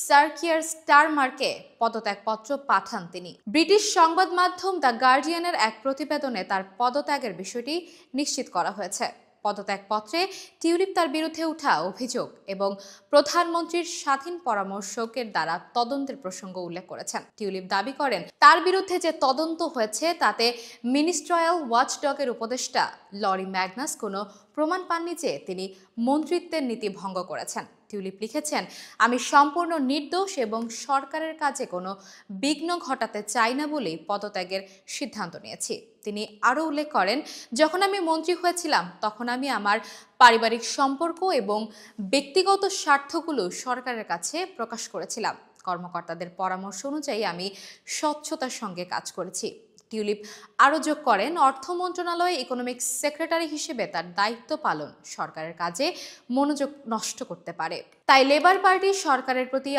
সার্কিয়ার স্টারমারকে পদত্যাগপত্র পাঠান তিনি। ব্রিটিশ সংবাদ মাধ্যম দ্য গার্ডিয়ানের এক প্রতিবেদনে তার পদত্যাগের বিষয়টি নিশ্চিত করা হয়েছে। পদত্যাগপত্রে টিউলিপ তার বিরুদ্ধে ওঠা অভিযোগ এবং প্রধানমন্ত্রীর স্বাধীন পরামর্শকের দ্বারা তদন্তের প্রসঙ্গ উল্লেখ করেছেন। টিউলিপ দাবি করেন, তার বিরুদ্ধে যে তদন্ত হয়েছে তাতে মিনিস্ট্রিয়াল ওয়াচডগের উপদেষ্টা লরি ম্যাগনাস কোনো প্রমাণ পাননি যে তিনি মন্ত্রিত্বের নীতি ভঙ্গ করেছেন। টিউলিপ লিখেছেন, আমি সম্পূর্ণ নির্দোষ এবং সরকারের কাজে কোনো বিঘ্ন ঘটাতে চাই না বলেই পদত্যাগের সিদ্ধান্ত নিয়েছি। তিনি আরও উল্লেখ করেন, যখন আমি মন্ত্রী হয়েছিলাম তখন আমি আমার পারিবারিক সম্পর্ক এবং ব্যক্তিগত স্বার্থগুলো সরকারের কাছে প্রকাশ করেছিলাম। কর্মকর্তাদের পরামর্শ অনুযায়ী আমি স্বচ্ছতার সঙ্গে কাজ করেছি। টিউলিপ আরও যোগ করেন, অর্থ মন্ত্রণালয়ে ইকোনমিক সেক্রেটারি হিসেবে তার দায়িত্ব পালন সরকারের কাজে মনোযোগ নষ্ট করতে পারে। তাই লেবার পার্টি সরকারের প্রতি